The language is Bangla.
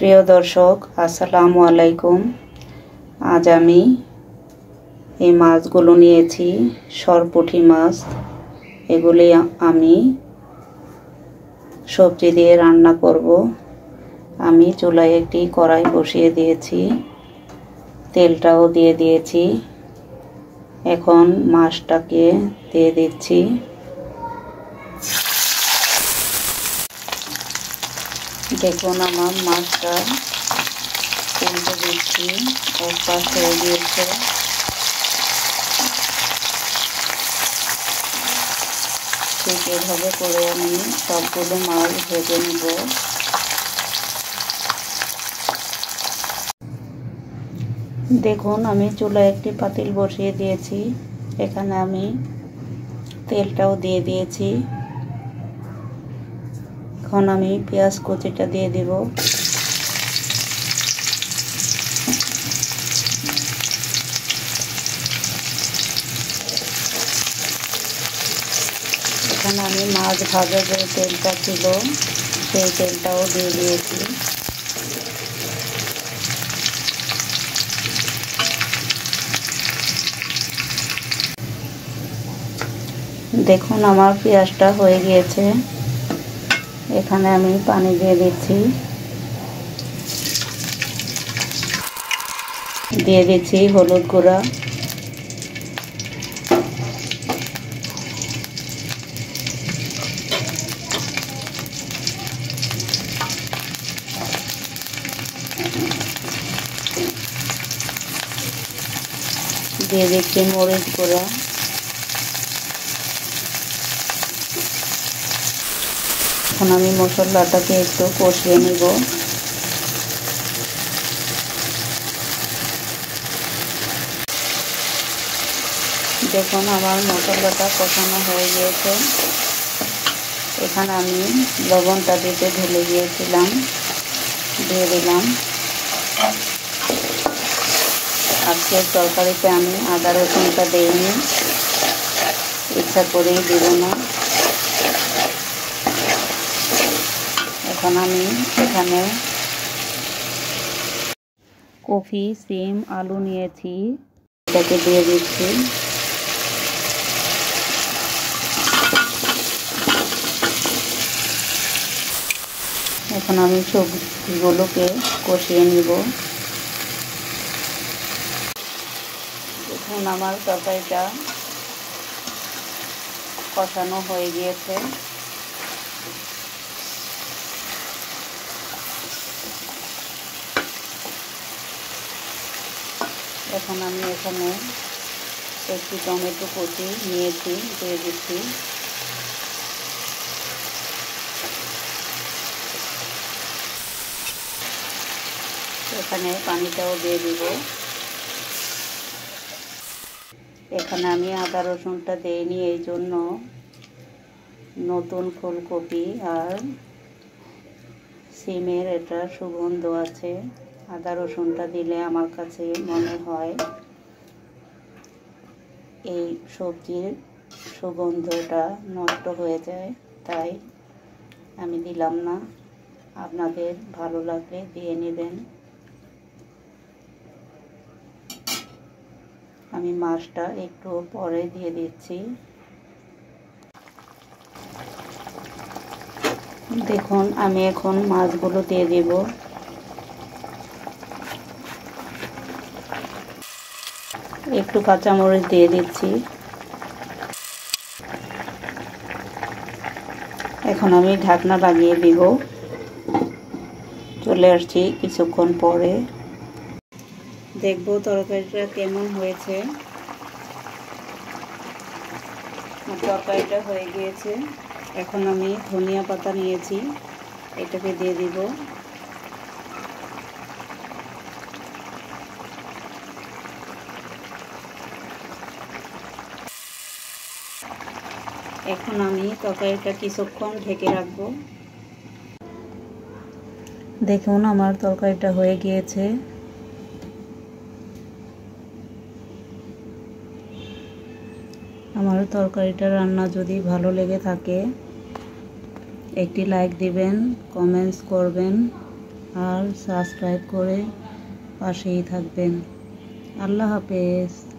প্রিয় দর্শক, আসসালামু আলাইকুম। আজ আমি এই মাছগুলো নিয়েছি, সরপুঁটি মাছ। এগুলি আমি সবজি দিয়ে রান্না করব। আমি চুলায় একটি কড়াই বসিয়ে দিয়েছি, তেলটাও দিয়ে দিয়েছি। এখন মাছটাকে দিয়ে দিচ্ছি। দেখুন আমার মাছটা উল্টে দিচ্ছি, এক পাশ হয়ে গিয়েছে। ঠিক এভাবে করে আমি সবগুলো মাছ ভেজে নেব। দেখুন আমি চুলায় একটি পাতিল বসিয়ে দিয়েছি, এখানে আমি তেলটাও দিয়ে দিয়েছি। এখন আমি পেঁয়াজ কুচিটা দিয়ে দিব। এখানে আমি মাছ ভাজা যে তেলটা ছিল সেই তেলটাও দিয়ে দিয়েছি। দেখুন আমার পেঁয়াজটা হয়ে গিয়েছে, এখানে আমি পানি দিয়ে দিচ্ছি। দিয়ে দিচ্ছি হলুদ গুঁড়া, দিয়ে দিচ্ছি মরিচ গুঁড়া, এখন আমি মশলাটাকে একটু কষিয়ে নিব। দেখুন আমার মশলাটা কষানো হয়ে গিয়েছে। এখানে আমি লবণটা দিতে ভুলে গিয়েছিলাম, দিয়ে দিলাম। আজকের তরকারিতে আমি আদা রসুনটা দিইনি, ইচ্ছা করেই দিব না। এখন আমি এখানে কফি, সিম, আলু নিয়েছি, এটাকে দিয়ে দিচ্ছি। এখন আমি সবজিগুলোকে কষিয়ে নিব। এখন আমার তরকারিটা কষানো হয়ে গিয়েছে। এখন আমি এখানে একটি টমেটো কুচি নিয়েছি, দিয়ে দিচ্ছি। এখানে পানিটাও দিয়ে দিব। এখানে আমি আদা রসুনটা দিইনি, এই জন্য নতুন ফুলকপি আর সিমের এটা সুগন্ধ আছে। আদা রসুনটা দিলে আমার কাছে মনে হয় এই সবজির সুগন্ধটা নষ্ট হয়ে যায়, তাই আমি দিলাম না। আপনাদের ভালো লাগলে দিয়ে নেবেন। আমি মাছটা একটু পরে দিয়ে দিচ্ছি। দেখুন আমি এখন মাছগুলো দিয়ে দিব। একটু কাঁচামরিচ দিয়ে দিচ্ছি। এখন আমি ঢাকনা লাগিয়ে দিব। চলে আসছি কিছুক্ষণ পরে, দেখব তরকারিটা কেমন হয়েছে। তরকারিটা হয়ে গিয়েছে। এখন আমি ধনিয়া পাতা নিয়েছি, এটাকে দিয়ে দিব। এখন আমি তরকারিটা কিছুক্ষণ ঢেকে রাখবো। দেখুন আমার তরকারিটা হয়ে গিয়েছে। আমার তরকারিটা রান্না যদি ভালো লেগে থাকে একটি লাইক দিবেন, কমেন্টস করবেন। আর সাবস্ক্রাইব করে পাশেই থাকবেন। আল্লাহ হাফেজ।